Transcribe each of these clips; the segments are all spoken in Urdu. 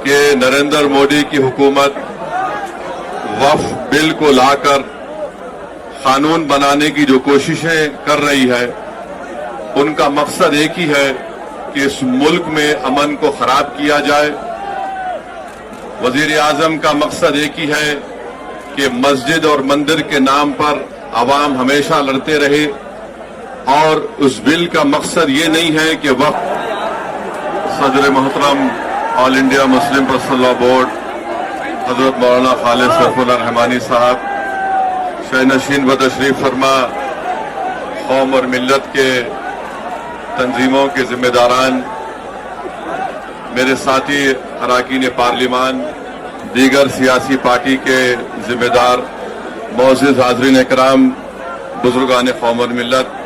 کہ نریندر مودی کی حکومت وقف بل کو لاکر قانون بنانے کی جو کوششیں کر رہی ہے ان کا مقصد ایک ہی ہے کہ اس ملک میں امن کو خراب کیا جائے۔ وزیر اعظم کا مقصد ایک ہی ہے کہ مسجد اور مندر کے نام پر عوام ہمیشہ لڑتے رہے، اور اس بل کا مقصد یہ نہیں ہے کہ وقت صدر محترم آل انڈیا مسلم پرسنل لا بورڈ حضرت مولانا خالد سیف اللہ رحمانی صاحب شہنشین بتشریف فرما قوم اور ملت کے تنظیموں کے ذمہ داران، میرے ساتھی اراکین پارلیمان، دیگر سیاسی پارٹی کے ذمہ دار، معزز حاضرین اکرام، بزرگان قوم اور ملت،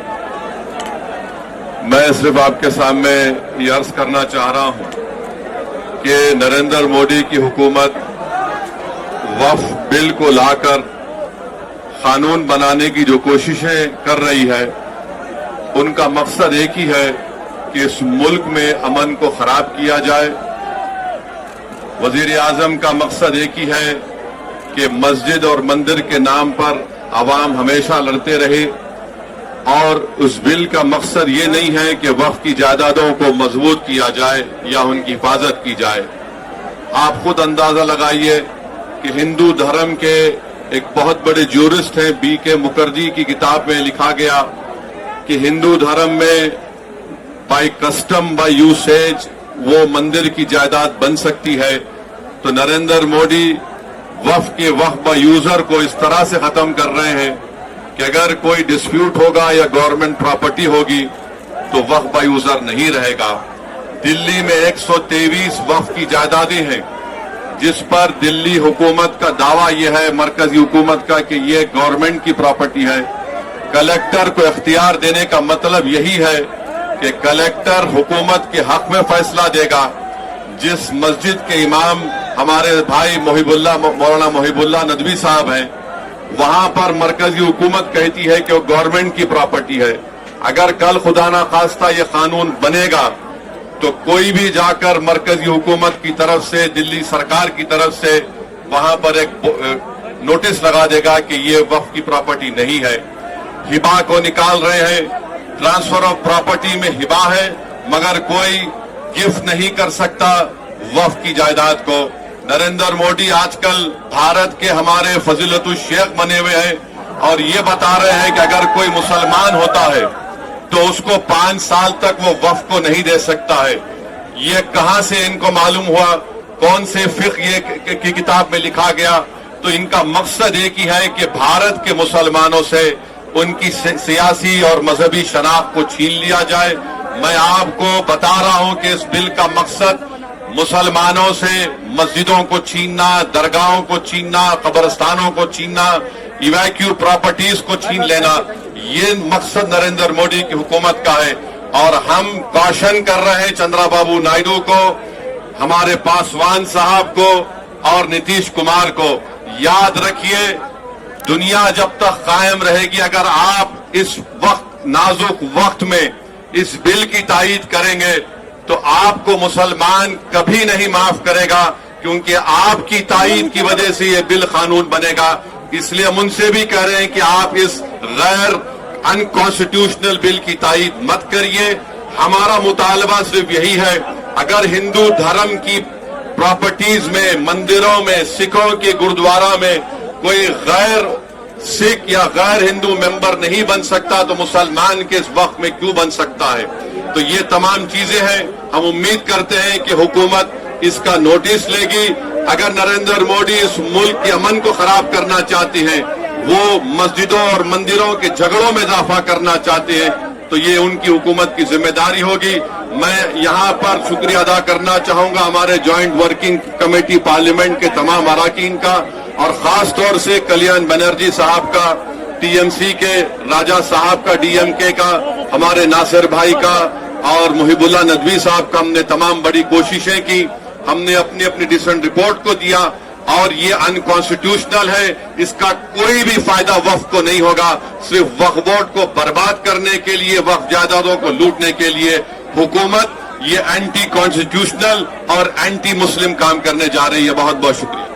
میں صرف آپ کے سامنے یہ عرض کرنا چاہ رہا ہوں کہ نریندر مودی کی حکومت وقف بل کو لا کر قانون بنانے کی جو کوششیں کر رہی ہے ان کا مقصد ایک ہی ہے کہ اس ملک میں امن کو خراب کیا جائے۔ وزیر اعظم کا مقصد ایک ہی ہے کہ مسجد اور مندر کے نام پر عوام ہمیشہ لڑتے رہے، اور اس بل کا مقصد یہ نہیں ہے کہ وقف کی جائیدادوں کو مضبوط کیا جائے یا ان کی حفاظت کی جائے۔ آپ خود اندازہ لگائیے کہ ہندو دھرم کے ایک بہت بڑے جورسٹ ہیں بی کے مکھرجی کی کتاب میں لکھا گیا کہ ہندو دھرم میں بائی کسٹم بائی یوسیج وہ مندر کی جائیداد بن سکتی ہے، تو نریندر مودی وقف کے وقف با یوزر کو اس طرح سے ختم کر رہے ہیں کہ اگر کوئی ڈسپیوٹ ہوگا یا گورنمنٹ پراپرٹی ہوگی تو وقف با یوزر نہیں رہے گا۔ دلی میں 123 وقف کی جائیدادیں ہیں جس پر دلی حکومت کا دعویٰ یہ ہے، مرکزی حکومت کا، کہ یہ گورنمنٹ کی پراپرٹی ہے۔ کلیکٹر کو اختیار دینے کا مطلب یہی ہے کہ کلیکٹر حکومت کے حق میں فیصلہ دے گا۔ جس مسجد کے امام ہمارے بھائی مولانا محب اللہ ندوی صاحب ہیں، وہاں پر مرکزی حکومت کہتی ہے کہ وہ گورنمنٹ کی پراپرٹی ہے۔ اگر کل خدا نخواستہ یہ قانون بنے گا تو کوئی بھی جا کر مرکزی حکومت کی طرف سے، دلی سرکار کی طرف سے وہاں پر ایک نوٹس لگا دے گا کہ یہ وقف کی پراپرٹی نہیں ہے۔ ہبا کو نکال رہے ہیں، ٹرانسفر آف پراپرٹی میں ہبا ہے مگر کوئی گفٹ نہیں کر سکتا وقف کی جائیداد کو۔ نریندر مودی آج کل بھارت کے ہمارے فضیلت الشیخ بنے ہوئے ہیں اور یہ بتا رہے ہیں کہ اگر کوئی مسلمان ہوتا ہے تو اس کو 5 سال تک وہ وقف کو نہیں دے سکتا ہے۔ یہ کہاں سے ان کو معلوم ہوا؟ کون سے فقہ یہ کی کتاب میں لکھا گیا؟ تو ان کا مقصد ایک ہی ہے کہ بھارت کے مسلمانوں سے ان کی سیاسی اور مذہبی شناخت کو چھین لیا جائے۔ میں آپ کو بتا رہا ہوں کہ اس بل کا مقصد مسلمانوں سے مسجدوں کو چھیننا، درگاہوں کو چھیننا، قبرستانوں کو چھیننا، ایویکیو پراپرٹیز کو چھین لینا، یہ مقصد نریندر مودی کی حکومت کا ہے۔ اور ہم کوشن کر رہے ہیں چندرا بابو نائیڈو کو، ہمارے پاسوان صاحب کو اور نتیش کمار کو، یاد رکھیے دنیا جب تک قائم رہے گی، اگر آپ اس وقت نازک وقت میں اس بل کی تائید کریں گے تو آپ کو مسلمان کبھی نہیں معاف کرے گا، کیونکہ آپ کی تائید کی وجہ سے یہ بل قانون بنے گا۔ اس لیے ہم ان سے بھی کہہ رہے ہیں کہ آپ اس غیر انکانسٹیٹیوشنل بل کی تائید مت کریے۔ ہمارا مطالبہ صرف یہی ہے، اگر ہندو دھرم کی پراپرٹیز میں، مندروں میں، سکھوں کے گردوارا میں کوئی غیر سکھ یا غیر ہندو ممبر نہیں بن سکتا تو مسلمان کے اس وقت میں کیوں بن سکتا ہے؟ تو یہ تمام چیزیں ہیں، ہم امید کرتے ہیں کہ حکومت اس کا نوٹس لے گی۔ اگر نریندر مودی اس ملک کے امن کو خراب کرنا چاہتے ہیں، وہ مسجدوں اور مندروں کے جھگڑوں میں اضافہ کرنا چاہتے ہیں، تو یہ ان کی حکومت کی ذمہ داری ہوگی۔ میں یہاں پر شکریہ ادا کرنا چاہوں گا ہمارے جوائنٹ ورکنگ کمیٹی پارلیمنٹ کے تمام اراکین کا، اور خاص طور سے کلیان بنرجی صاحب کا، ٹی ایم سی کے راجہ صاحب کا، ڈی ایم کے کا، ہمارے ناصر بھائی کا اور محب اللہ ندوی صاحب کا۔ ہم نے تمام بڑی کوششیں کی، ہم نے اپنی اپنی ڈسنٹ رپورٹ کو دیا، اور یہ انکانسٹیٹیوشنل ہے، اس کا کوئی بھی فائدہ وقف کو نہیں ہوگا۔ صرف وقف بورڈ کو برباد کرنے کے لیے، وقف جائیدادوں کو لوٹنے کے لیے حکومت یہ اینٹی کانسٹیٹیوشنل اور اینٹی مسلم کام کرنے جا رہی ہے. بہت بہت شکریہ.